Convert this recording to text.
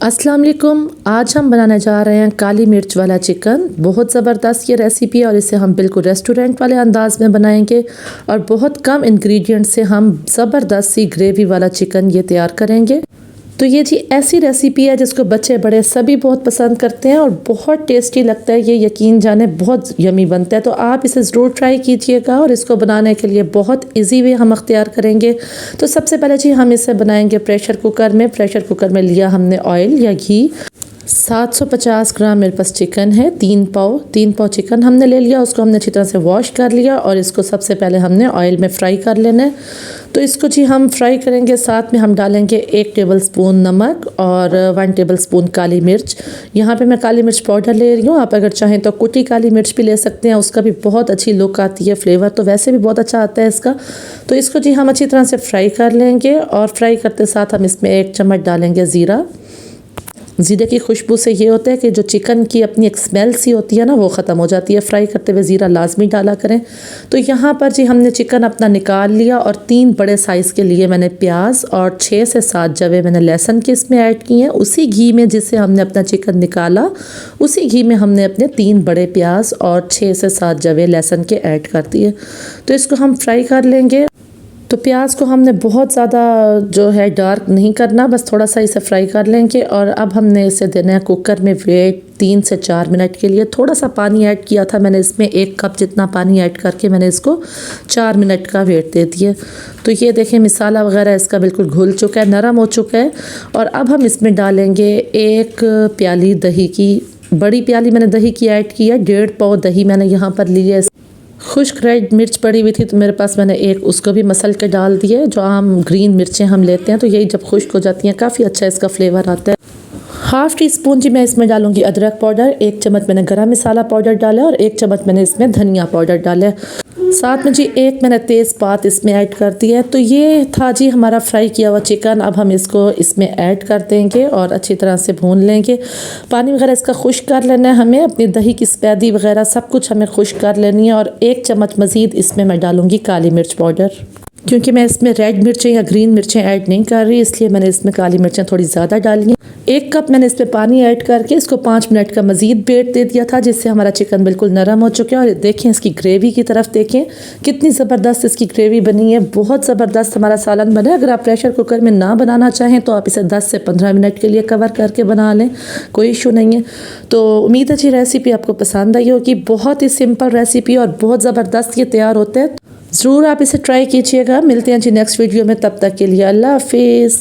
अस्सलाम वालेकुम। आज हम बनाने जा रहे हैं काली मिर्च वाला चिकन। बहुत ज़बरदस्त ये रेसिपी है और इसे हम बिल्कुल रेस्टोरेंट वाले अंदाज में बनाएंगे और बहुत कम इंग्रेडिएंट से हम ज़बरदस्त सी ग्रेवी वाला चिकन ये तैयार करेंगे। तो ये जी ऐसी रेसिपी है जिसको बच्चे बड़े सभी बहुत पसंद करते हैं और बहुत टेस्टी लगता है। ये यकीन जाने बहुत यमी बनता है। तो आप इसे ज़रूर ट्राई कीजिएगा और इसको बनाने के लिए बहुत इजी वे हम अख्तियार करेंगे। तो सबसे पहले जी हम इसे बनाएंगे प्रेशर कुकर में। प्रेशर कुकर में लिया हमने ऑयल या घी। 750 ग्राम मेरे पास चिकन है। 3 पाव चिकन हमने ले लिया। उसको हमने अच्छी तरह से वॉश कर लिया और इसको सबसे पहले हमने ऑयल में फ्राई कर लेना है। तो इसको जी हम फ्राई करेंगे। साथ में हम डालेंगे 1 टेबलस्पून नमक और 1 टेबलस्पून काली मिर्च। यहाँ पे मैं काली मिर्च पाउडर ले रही हूँ। आप अगर चाहें तो कुटी काली मिर्च भी ले सकते हैं, उसका भी बहुत अच्छी लुक आती है। फ्लेवर तो वैसे भी बहुत अच्छा आता है इसका। तो इसको जी हम अच्छी तरह से फ्राई कर लेंगे और फ्राई करते साथ हम इसमें 1 चम्मच डालेंगे ज़ीरा। ज़ीरे की खुशबू से ये होता है कि जो चिकन की अपनी एक स्मेल सी होती है ना, वो ख़त्म हो जाती है। फ्राई करते हुए ज़ीरा लाजमी डाला करें। तो यहाँ पर जी हमने चिकन अपना निकाल लिया और 3 बड़े साइज़ के लिए मैंने प्याज और 6 से 7 जवे मैंने लहसुन के इसमें ऐड किए हैं। उसी घी में जिससे हमने अपना चिकन निकाला, उसी घी में हमने अपने 3 बड़े प्याज और 6 से 7 जवे लहसुन के ऐड कर दिए। तो इसको हम फ्राई कर लेंगे। तो प्याज को हमने बहुत ज़्यादा जो है डार्क नहीं करना, बस थोड़ा सा इसे फ्राई कर लेंगे। और अब हमने इसे देना है कुकर में वेट 3 से 4 मिनट के लिए। थोड़ा सा पानी ऐड किया था मैंने इसमें, 1 कप जितना पानी ऐड करके मैंने इसको 4 मिनट का वेट दे दिया। तो ये देखें मसाला वगैरह इसका बिल्कुल घुल चुका है, नरम हो चुका है। और अब हम इसमें डालेंगे 1 प्याली दही की, बड़ी प्याली मैंने दही की ऐड की है। 1.5 पाव दही मैंने यहाँ पर ली है। खुश्क रेड मिर्च पड़ी हुई थी तो मेरे पास मैंने एक उसको भी मसल के डाल दिए। जो आम ग्रीन मिर्चें हम लेते हैं तो यही जब खुश्क हो जाती हैं काफ़ी अच्छा इसका फ्लेवर आता है। 1/2 टीस्पून जी मैं इसमें डालूंगी अदरक पाउडर। 1 चम्मच मैंने गरम मसाला पाउडर डाला और 1 चम्मच मैंने इसमें धनिया पाउडर डाला। साथ में जी 1 मैंने तेज़पात इसमें ऐड कर दिया है। तो ये था जी हमारा फ्राई किया हुआ चिकन। अब हम इसको इसमें ऐड कर देंगे और अच्छी तरह से भून लेंगे। पानी वगैरह इसका खुश्क कर लेना है हमें, अपनी दही की स्पैदी वगैरह सब कुछ हमें खुश्क कर लेनी है। और 1 चम्मच मज़ीद इसमें मैं डालूँगी काली मिर्च पाउडर, क्योंकि मैं इसमें रेड मिर्चें या ग्रीन मिर्चें ऐड नहीं कर रही, इसलिए मैंने इसमें काली मिर्चें थोड़ी ज़्यादा डाली हैं। 1 कप मैंने इसमें पानी ऐड करके इसको 5 मिनट का मज़ीद वेट दे दिया था, जिससे हमारा चिकन बिल्कुल नरम हो चुका है। और देखें इसकी ग्रेवी की तरफ देखें, कितनी ज़बरदस्त इसकी ग्रेवी बनी है। बहुत ज़बरदस्त हमारा सालन बना है। अगर आप प्रेशर कुकर में ना बनाना चाहें तो आप इसे 10 से 15 मिनट के लिए कवर करके बना लें, कोई इशू नहीं है। तो उम्मीद है जी रेसिपी आपको पसंद आई होगी। बहुत ही सिंपल रेसिपी और बहुत ज़बरदस्त ये तैयार होता है। ज़रूर आप इसे ट्राई कीजिएगा। मिलते हैं जी नेक्स्ट वीडियो में, तब तक के लिए अल्लाह हाफिज़।